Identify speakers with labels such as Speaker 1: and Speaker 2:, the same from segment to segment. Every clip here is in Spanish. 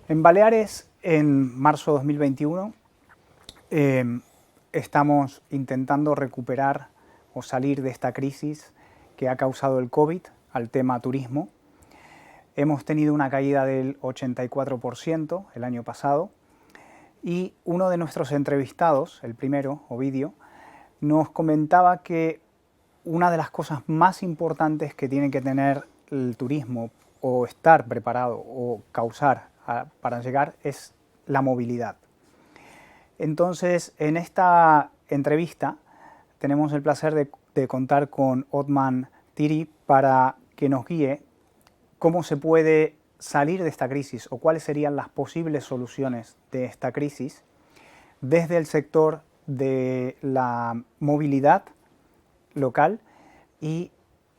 Speaker 1: En Baleares, en marzo de 2021, estamos intentando recuperar o salir de esta crisis que ha causado el COVID al tema turismo. Hemos tenido una caída del 84% el año pasado y uno de nuestros entrevistados, el primero, Ovidio, nos comentaba que una de las cosas más importantes que tiene que tener el turismo o estar preparado o causar para llegar es la movilidad. Entonces, en esta entrevista tenemos el placer de contar con Othman Tiri para que nos guíe cómo se puede salir de esta crisis o cuáles serían las posibles soluciones de esta crisis desde el sector de la movilidad local y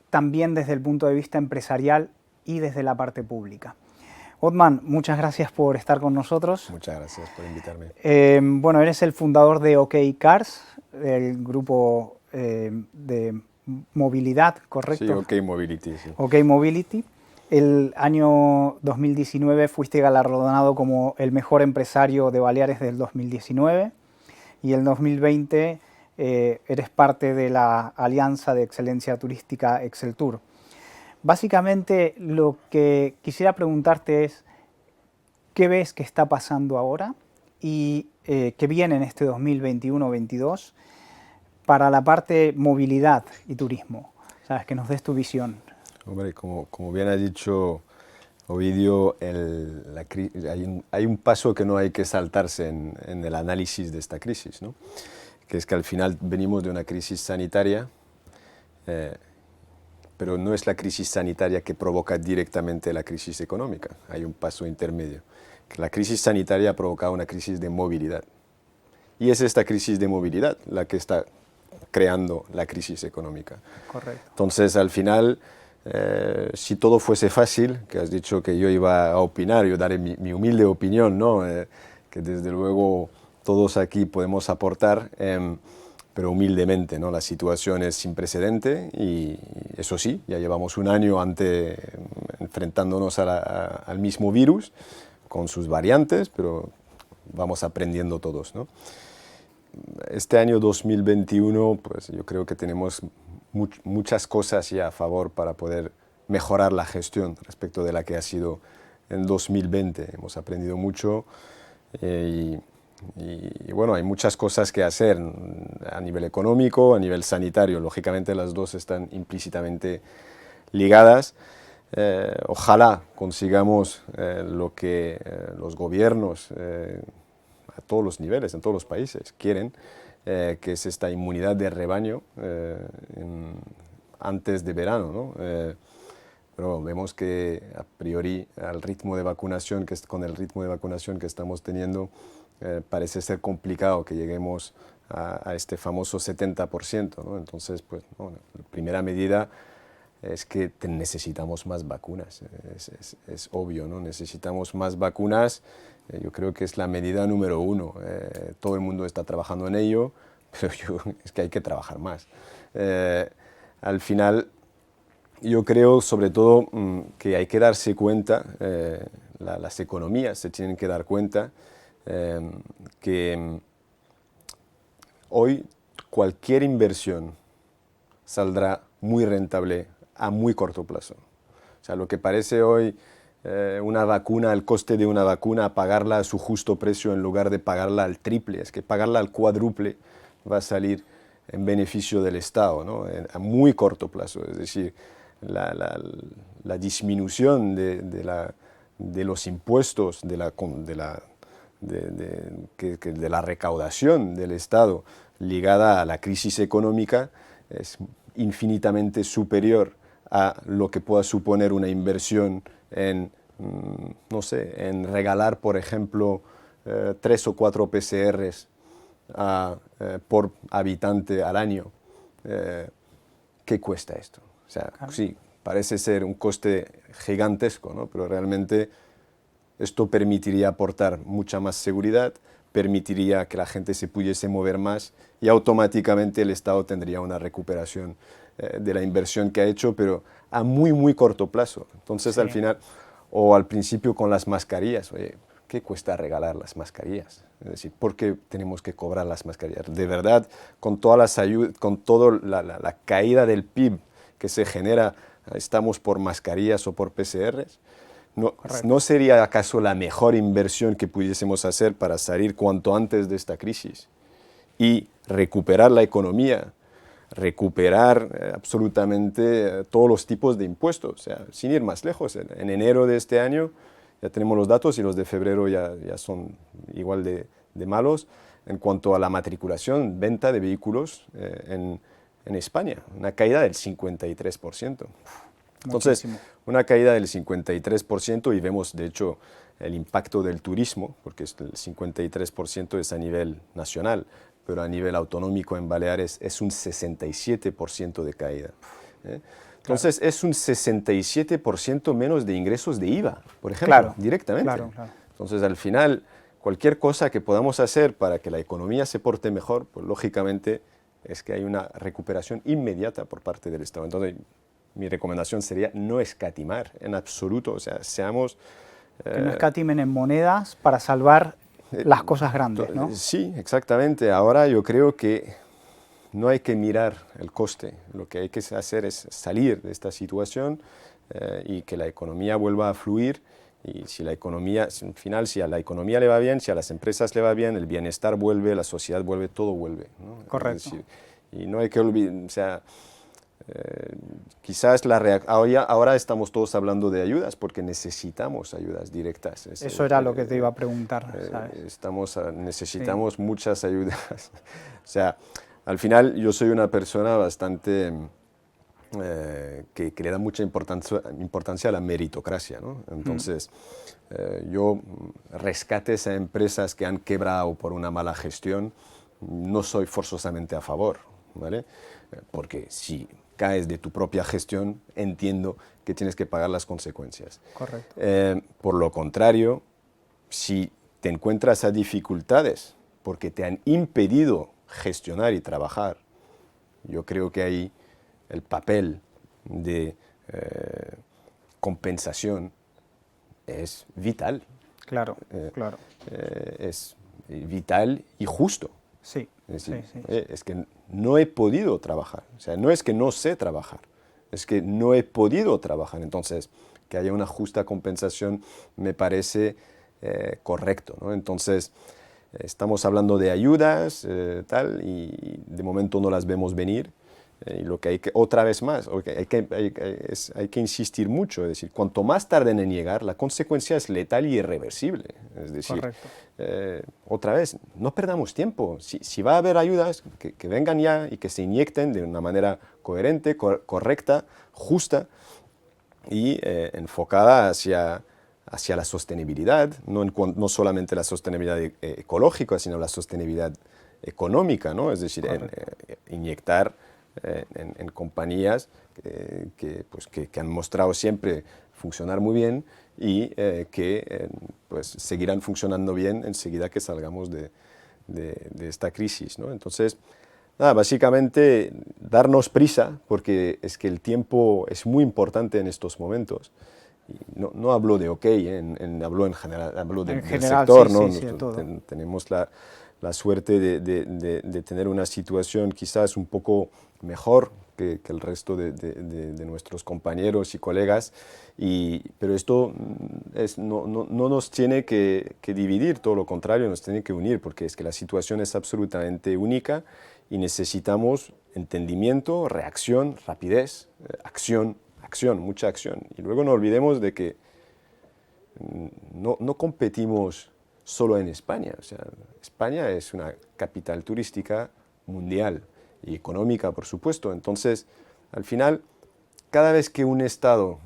Speaker 1: también desde el punto de vista empresarial y desde la parte pública. Othman, muchas gracias por estar con nosotros.
Speaker 2: Muchas gracias por invitarme.
Speaker 1: Bueno, eres el fundador de OK Cars, el grupo de movilidad, ¿correcto?
Speaker 2: Sí, OK Mobility. Sí.
Speaker 1: OK Mobility. El año 2019 fuiste galardonado como el mejor empresario de Baleares del 2019 y el 2020 eres parte de la Alianza de Excelencia Turística Exceltur. Básicamente lo que quisiera preguntarte es ¿qué ves que está pasando ahora y qué viene en este 2021-22 para la parte movilidad y turismo? ¿Sabes? Que nos des tu visión.
Speaker 2: Hombre, como bien ha dicho Ovidio, hay un paso que no hay que saltarse en el análisis de esta crisis, ¿no? Que es que al final venimos de una crisis sanitaria, pero no es la crisis sanitaria que provoca directamente la crisis económica. Hay un paso intermedio. La crisis sanitaria ha provocado una crisis de movilidad. Y es esta crisis de movilidad la que está creando la crisis económica.
Speaker 1: Correcto.
Speaker 2: Entonces, al final, si todo fuese fácil, que has dicho que yo iba a opinar, yo daré mi humilde opinión, ¿no? Que desde luego todos aquí podemos aportar, pero humildemente, ¿no? La situación es sin precedente y eso sí, ya llevamos un año enfrentándonos al mismo virus, con sus variantes, pero vamos aprendiendo todos, ¿no? Este año 2021, pues yo creo que tenemos muchas cosas ya a favor para poder mejorar la gestión respecto de la que ha sido en 2020. Hemos aprendido mucho y bueno, hay muchas cosas que hacer a nivel económico, a nivel sanitario. Lógicamente las dos están implícitamente ligadas. Ojalá consigamos lo que los gobiernos a todos los niveles, en todos los países, quieren, que es esta inmunidad de rebaño antes de verano, ¿no? Pero vemos que a priori con el ritmo de vacunación que estamos teniendo, parece ser complicado que lleguemos a este famoso 70%, ¿no? Entonces, pues, bueno, la primera medida es que necesitamos más vacunas, es obvio, ¿no? Necesitamos más vacunas, yo creo que es la medida número uno. Todo el mundo está trabajando en ello, pero es que hay que trabajar más. Al final, yo creo sobre todo que hay que darse cuenta, las economías se tienen que dar cuenta que hoy cualquier inversión saldrá muy rentable a muy corto plazo. O sea, lo que parece hoy una vacuna, el coste de una vacuna, pagarla a su justo precio en lugar de pagarla al triple, es que pagarla al cuádruple va a salir en beneficio del Estado, ¿no? A muy corto plazo. Es decir, la disminución de los impuestos, de la recaudación del Estado ligada a la crisis económica es infinitamente superior a lo que pueda suponer una inversión en, no sé, en regalar, por ejemplo, 3 o 4 PCRs por habitante al año. ¿Qué cuesta esto? O sea, claro. Sí, parece ser un coste gigantesco, ¿no? Pero realmente esto permitiría aportar mucha más seguridad, permitiría que la gente se pudiese mover más y automáticamente el Estado tendría una recuperación de la inversión que ha hecho, pero a muy, muy corto plazo. Entonces, sí. Al final, o al principio con las mascarillas, oye, ¿qué cuesta regalar las mascarillas? Es decir, ¿por qué tenemos que cobrar las mascarillas? De verdad, con todas las ayudas, con toda la caída del PIB que se genera, ¿estamos por mascarillas o por PCRs? ¿No sería acaso la mejor inversión que pudiésemos hacer para salir cuanto antes de esta crisis y recuperar la economía, recuperar absolutamente todos los tipos de impuestos? O sea, sin ir más lejos, en enero de este año ya tenemos los datos y los de febrero ya son igual de malos en cuanto a la matriculación, venta de vehículos en España, una caída del 53%. Entonces,
Speaker 1: Muchísimo.
Speaker 2: una caída del 53% y vemos, de hecho, el impacto del turismo, porque el 53% es a nivel nacional, pero a nivel autonómico en Baleares es un 67% de caída. Entonces, claro, es un 67% menos de ingresos de IVA, por ejemplo,
Speaker 1: claro,
Speaker 2: directamente.
Speaker 1: Claro, claro.
Speaker 2: Entonces, al final, cualquier cosa que podamos hacer para que la economía se porte mejor, pues lógicamente es que hay una recuperación inmediata por parte del Estado. Entonces, mi recomendación sería no escatimar en absoluto, o sea, seamos...
Speaker 1: Que no escatimen en monedas para salvar las cosas grandes, ¿no?
Speaker 2: Sí, exactamente. Ahora yo creo que no hay que mirar el coste, lo que hay que hacer es salir de esta situación y que la economía vuelva a fluir. Y si la economía, al final, si a la economía le va bien, si a las empresas le va bien, el bienestar vuelve, la sociedad vuelve, todo vuelve, ¿no?
Speaker 1: Correcto.
Speaker 2: Es decir, y no hay que olvidar, o sea, quizás ahora estamos todos hablando de ayudas porque necesitamos ayudas directas.
Speaker 1: Eso era lo que te iba a preguntar, ¿sabes?
Speaker 2: Necesitamos muchas ayudas. O sea, al final yo soy una persona bastante que le da mucha importancia a la meritocracia, ¿no? Entonces, yo rescates a empresas que han quebrado por una mala gestión, no soy forzosamente a favor, ¿vale? Porque si caes de tu propia gestión, entiendo que tienes que pagar las consecuencias.
Speaker 1: Correcto.
Speaker 2: Por lo contrario, si te encuentras a dificultades porque te han impedido gestionar y trabajar, yo creo que ahí el papel de compensación es vital.
Speaker 1: Claro, claro.
Speaker 2: Es vital y justo.
Speaker 1: Sí,
Speaker 2: es decir,
Speaker 1: sí.
Speaker 2: Es que no he podido trabajar. O sea, no es que no sé trabajar, es que no he podido trabajar. Entonces, que haya una justa compensación me parece correcto, ¿no? Entonces, estamos hablando de ayudas, tal, y de momento no las vemos venir. Y lo que hay que, otra vez más, hay que insistir mucho, es decir, cuanto más tarden en llegar, la consecuencia es letal y irreversible. Es decir, otra vez, no perdamos tiempo. Si va a haber ayudas, que vengan ya y que se inyecten de una manera coherente, correcta, justa y enfocada hacia la sostenibilidad, no solamente la sostenibilidad ecológica, sino la sostenibilidad económica, ¿no? Es decir, inyectar en compañías que han mostrado siempre funcionar muy bien y que pues seguirán funcionando bien enseguida que salgamos de esta crisis, ¿no? Entonces, nada, básicamente darnos prisa, porque es que el tiempo es muy importante en estos momentos. Y no hablo de OK, hablo en general, hablo del sector,
Speaker 1: sí,
Speaker 2: ¿no?
Speaker 1: Sí,
Speaker 2: tenemos la suerte de tener una situación quizás un poco mejor que el resto de nuestros compañeros y colegas, pero esto no nos tiene que dividir, todo lo contrario, nos tiene que unir, porque es que la situación es absolutamente única y necesitamos entendimiento, reacción, rapidez, acción, mucha acción. Y luego no olvidemos de que no competimos solo en España. O sea, España es una capital turística mundial y económica, por supuesto. Entonces, al final, cada vez que un Estado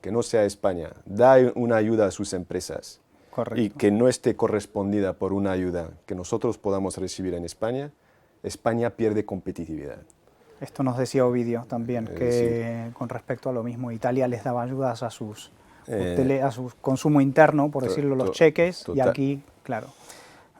Speaker 2: que no sea España da una ayuda a sus empresas, correcto, y que no esté correspondida por una ayuda que nosotros podamos recibir en España, España pierde competitividad.
Speaker 1: Esto nos decía Ovidio también, que con respecto a lo mismo, Italia les daba ayudas a sus a su consumo interno, por decirlo, los cheques, y aquí, claro.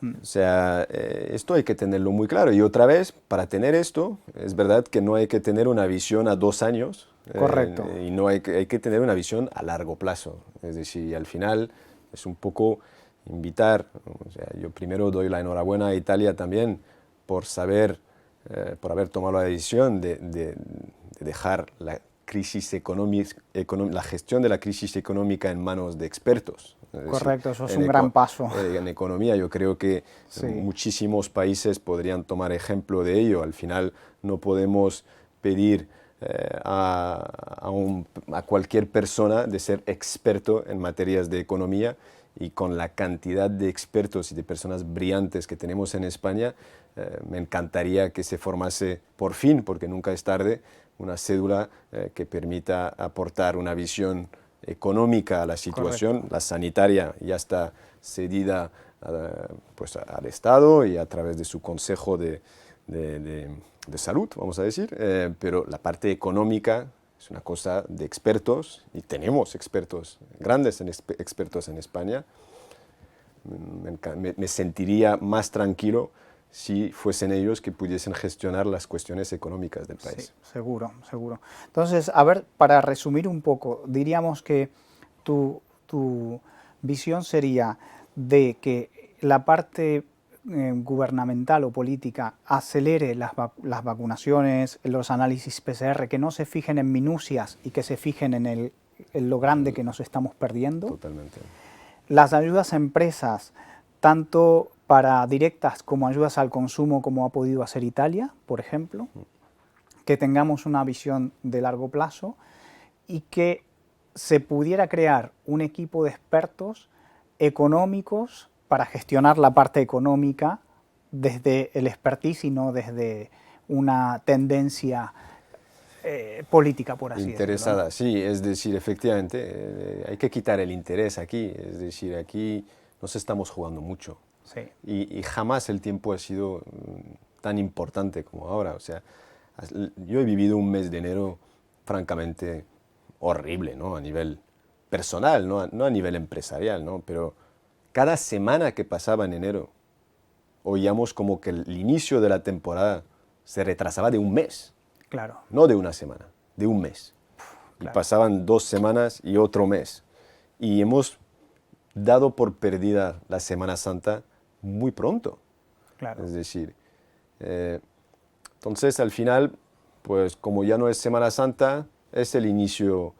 Speaker 2: O sea, esto hay que tenerlo muy claro. Y otra vez, para tener esto, es verdad que no hay que tener una visión a 2 años.
Speaker 1: Correcto.
Speaker 2: Y no hay que tener una visión a largo plazo. Es decir, al final es un poco invitar, o sea, yo primero doy la enhorabuena a Italia también por por haber tomado la decisión de dejar la crisis la gestión de la crisis económica en manos de expertos. Es
Speaker 1: Correcto,
Speaker 2: decir,
Speaker 1: eso es un gran paso.
Speaker 2: En economía yo creo que
Speaker 1: Sí.
Speaker 2: muchísimos países podrían tomar ejemplo de ello. Al final no podemos pedir a cualquier persona de ser experto en materias de economía, y con la cantidad de expertos y de personas brillantes que tenemos en España, me encantaría que se formase por fin, porque nunca es tarde, una cédula que permita aportar una visión económica a la situación. Correcto. La sanitaria ya está cedida pues al Estado y a través de su Consejo de Salud, vamos a decir, pero la parte económica es una cosa de expertos, y tenemos expertos, grandes expertos en España. Me sentiría más tranquilo si fuesen ellos que pudiesen gestionar las cuestiones económicas del país.
Speaker 1: Sí, seguro, seguro. Entonces, a ver, para resumir un poco, diríamos que tu visión sería de que la parte gubernamental o política acelere las vacunaciones, los análisis PCR, que no se fijen en minucias y que se fijen en lo grande que nos estamos perdiendo.
Speaker 2: Totalmente.
Speaker 1: Las ayudas a empresas, tanto para directas como ayudas al consumo, como ha podido hacer Italia, por ejemplo, que tengamos una visión de largo plazo y que se pudiera crear un equipo de expertos económicos para gestionar la parte económica desde el expertise y no desde una tendencia política, por así
Speaker 2: interesada,
Speaker 1: decirlo, ¿no?
Speaker 2: Sí, es decir, efectivamente, hay que quitar el interés aquí, es decir, aquí nos estamos jugando mucho.
Speaker 1: Sí.
Speaker 2: Y jamás el tiempo ha sido tan importante como ahora. O sea, yo he vivido un mes de enero francamente horrible, ¿no? A nivel personal, no a nivel empresarial, ¿no? Pero cada semana que pasaba en enero, oíamos como que el inicio de la temporada se retrasaba de un mes.
Speaker 1: Claro.
Speaker 2: No de una semana, de un mes.
Speaker 1: Claro.
Speaker 2: Y pasaban 2 semanas y otro mes. Y hemos dado por perdida la Semana Santa muy pronto.
Speaker 1: Claro.
Speaker 2: Es decir, entonces al final, pues como ya no es Semana Santa, es el inicio,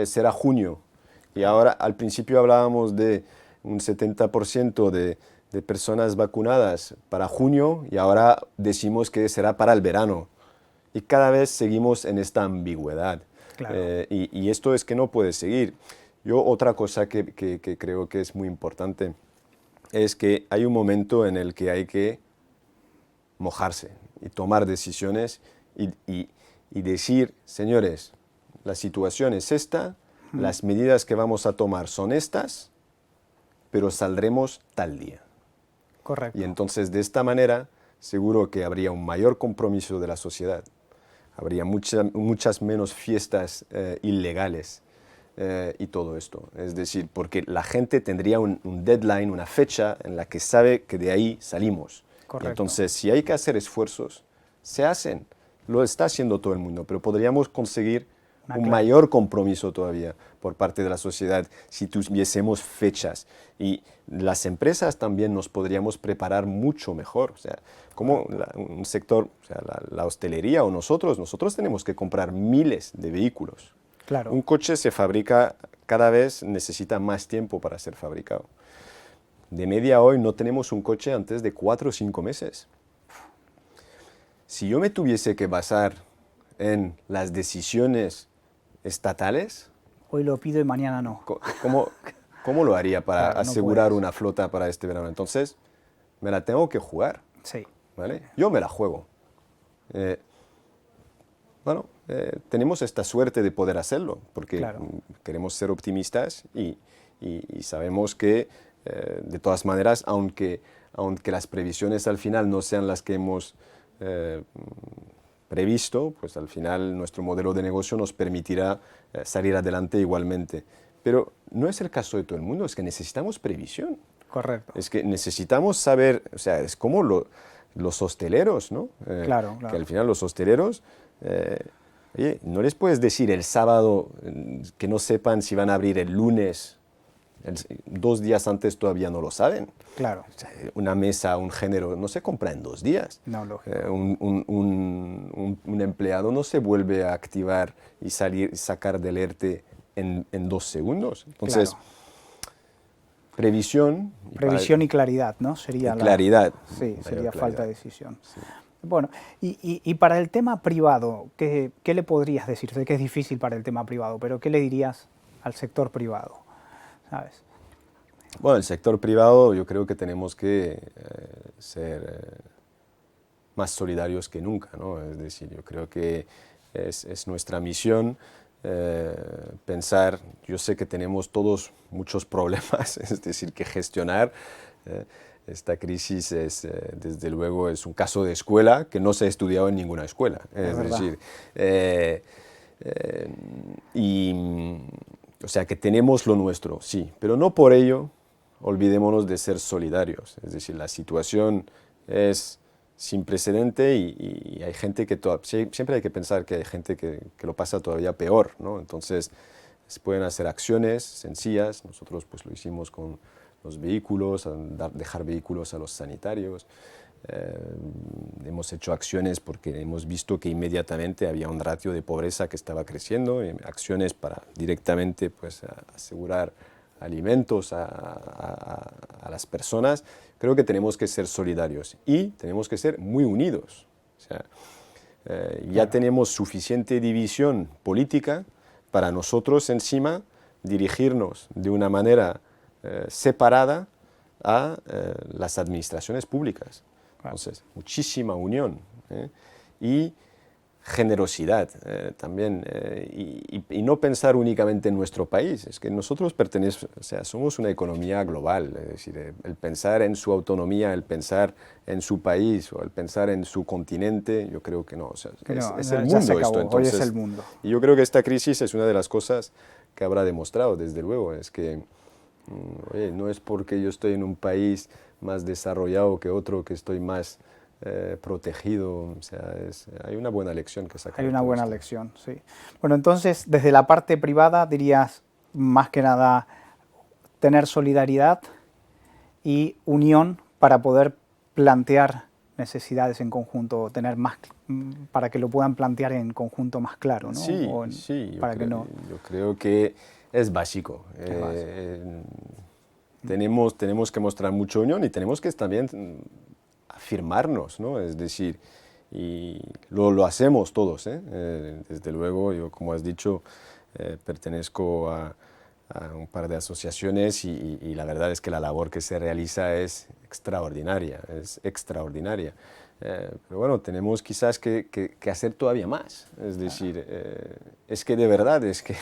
Speaker 2: será junio. Y ahora al principio hablábamos de un 70% de personas vacunadas para junio, y ahora decimos que será para el verano. Y cada vez seguimos en esta ambigüedad.
Speaker 1: Claro.
Speaker 2: Y esto es que no puede seguir. Yo otra cosa que creo que es muy importante es que hay un momento en el que hay que mojarse y tomar decisiones y decir, señores, la situación es esta, las medidas que vamos a tomar son estas, pero saldremos tal día.
Speaker 1: Correcto.
Speaker 2: Y entonces de esta manera seguro que habría un mayor compromiso de la sociedad, habría muchas menos fiestas ilegales y todo esto. Es decir, porque la gente tendría un deadline, una fecha en la que sabe que de ahí salimos.
Speaker 1: Correcto.
Speaker 2: Y entonces si hay que hacer esfuerzos, se hacen. Lo está haciendo todo el mundo, pero podríamos conseguir un mayor compromiso todavía por parte de la sociedad si tuviésemos fechas, y las empresas también nos podríamos preparar mucho mejor. O sea, como un sector, o sea, la hostelería o nosotros tenemos que comprar miles de vehículos.
Speaker 1: Claro.
Speaker 2: Un coche se fabrica, cada vez necesita más tiempo para ser fabricado. De media hoy no tenemos un coche antes de 4 o 5 meses. Si yo me tuviese que basar en las decisiones estatales,
Speaker 1: hoy lo pido y mañana no.
Speaker 2: ¿Cómo lo haría para
Speaker 1: Claro,
Speaker 2: asegurar
Speaker 1: no
Speaker 2: una flota para este verano? Entonces, me la tengo que jugar.
Speaker 1: Sí.
Speaker 2: ¿Vale? Yo me la juego. Tenemos esta suerte de poder hacerlo, porque
Speaker 1: claro,
Speaker 2: queremos ser optimistas y sabemos que, de todas maneras, aunque las previsiones al final no sean las que hemos previsto, pues al final nuestro modelo de negocio nos permitirá salir adelante igualmente. Pero no es el caso de todo el mundo, es que necesitamos previsión.
Speaker 1: Correcto.
Speaker 2: Es que necesitamos saber, o sea, es como los hosteleros, ¿no?
Speaker 1: Claro.
Speaker 2: Que al final los hosteleros, oye, no les puedes decir el sábado que no sepan si van a abrir el lunes 2 días antes todavía no lo saben.
Speaker 1: Claro.
Speaker 2: O sea, una mesa, un género, no se compra en 2 días.
Speaker 1: No, lógico.
Speaker 2: Un empleado no se vuelve a activar y sacar del ERTE en 2 segundos. Entonces,
Speaker 1: Claro.
Speaker 2: previsión.
Speaker 1: Previsión y claridad, ¿no? Sería
Speaker 2: claridad.
Speaker 1: Sí, sería falta de decisión.
Speaker 2: Sí.
Speaker 1: Bueno, y para el tema privado, ¿qué le podrías decir? Sé que es difícil para el tema privado, pero ¿qué le dirías al sector privado? ¿Sabes?
Speaker 2: Bueno, el sector privado yo creo que tenemos que ser más solidarios que nunca, ¿no? Es decir, yo creo que es nuestra misión pensar, yo sé que tenemos todos muchos problemas, es decir, que gestionar. Esta crisis desde luego, es un caso de escuela que no se ha estudiado en ninguna escuela. Es decir, o sea, que tenemos lo nuestro, sí, pero no por ello olvidémonos de ser solidarios. Es decir, la situación es sin precedente y hay gente que siempre hay que pensar que hay gente que lo pasa todavía peor, ¿no? Entonces, se pueden hacer acciones sencillas. Nosotros pues lo hicimos con los vehículos, dejar vehículos a los sanitarios. Hemos hecho acciones porque hemos visto que inmediatamente había un ratio de pobreza que estaba creciendo, acciones para directamente pues, asegurar alimentos a las personas. Creo que tenemos que ser solidarios y tenemos que ser muy unidos. O sea, ya tenemos suficiente división política para nosotros encima dirigirnos de una manera separada a las administraciones públicas. Entonces, muchísima unión y generosidad también, y no pensar únicamente en nuestro país. Es que nosotros somos una economía global, es decir, el pensar en su autonomía, el pensar en su país o el pensar en su continente, yo creo que no. O sea, es el mundo esto. Entonces,
Speaker 1: hoy es el mundo.
Speaker 2: Y yo creo que esta crisis es una de las cosas que habrá demostrado, desde luego, es que oye, no es porque yo estoy en un país más desarrollado que otro que estoy más protegido. O sea, hay una buena lección que sacar.
Speaker 1: Hay una buena lección, sí. Bueno, entonces, desde la parte privada dirías, más que nada, tener solidaridad y unión para poder plantear necesidades en conjunto, tener más, para que lo puedan plantear en conjunto más claro, ¿no?
Speaker 2: Sí, yo creo que es básico. Tenemos que mostrar mucha unión y tenemos que también afirmarnos, ¿no? Es decir, y lo hacemos todos, desde luego, yo como has dicho, pertenezco a un par de asociaciones y la verdad es que la labor que se realiza es extraordinaria, pero bueno, tenemos quizás que hacer todavía más. Es decir, es que de verdad, es que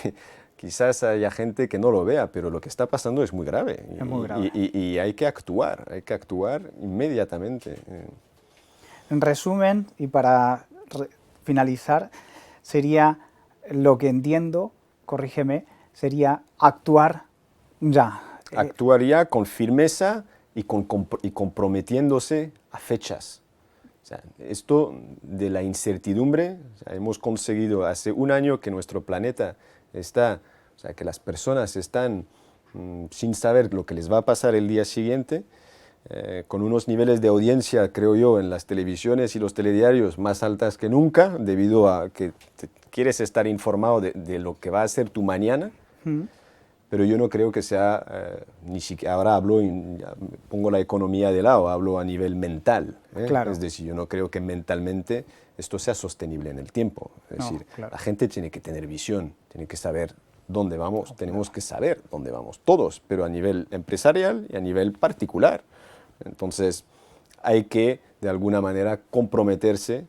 Speaker 2: quizás haya gente que no lo vea, pero lo que está pasando es muy grave.
Speaker 1: Es muy grave.
Speaker 2: Y hay que actuar inmediatamente.
Speaker 1: En resumen, y para finalizar, sería lo que entiendo, corrígeme, sería actuar ya.
Speaker 2: Actuar ya con firmeza y comprometiéndose a fechas. O sea, esto de la incertidumbre, o sea, hemos conseguido hace un año que nuestro planeta está, o sea, que las personas están sin saber lo que les va a pasar el día siguiente, con unos niveles de audiencia, creo yo, en las televisiones y los telediarios más altas que nunca, debido a que quieres estar informado de lo que va a ser tu mañana. Pero yo no creo que sea, ni siquiera, ahora pongo la economía de lado, hablo a nivel mental.
Speaker 1: Claro.
Speaker 2: Es decir, yo no creo que mentalmente esto sea sostenible en el tiempo. Es decir,
Speaker 1: claro.
Speaker 2: La gente tiene que tener visión, tiene que saber dónde vamos, tenemos que saber dónde vamos, todos, pero a nivel empresarial y a nivel particular. Entonces, hay que, de alguna manera, comprometerse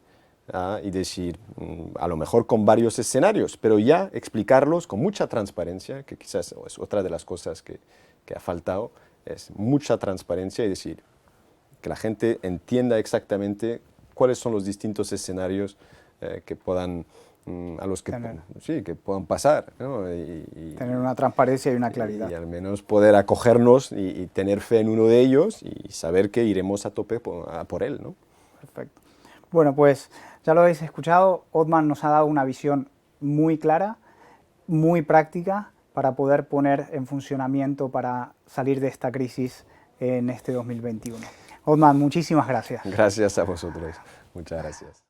Speaker 2: y decir, a lo mejor con varios escenarios, pero ya explicarlos con mucha transparencia, que quizás es otra de las cosas que ha faltado, es mucha transparencia y decir que la gente entienda exactamente cuáles son los distintos escenarios que puedan, a los que, que puedan pasar, ¿no?
Speaker 1: Tener una transparencia y una claridad.
Speaker 2: Y al menos poder acogernos y tener fe en uno de ellos y saber que iremos a tope por él, ¿no?
Speaker 1: Perfecto. Bueno, pues ya lo habéis escuchado, Othman nos ha dado una visión muy clara, muy práctica para poder poner en funcionamiento para salir de esta crisis en este 2021. Othman, muchísimas gracias.
Speaker 2: Gracias a vosotros. Muchas gracias.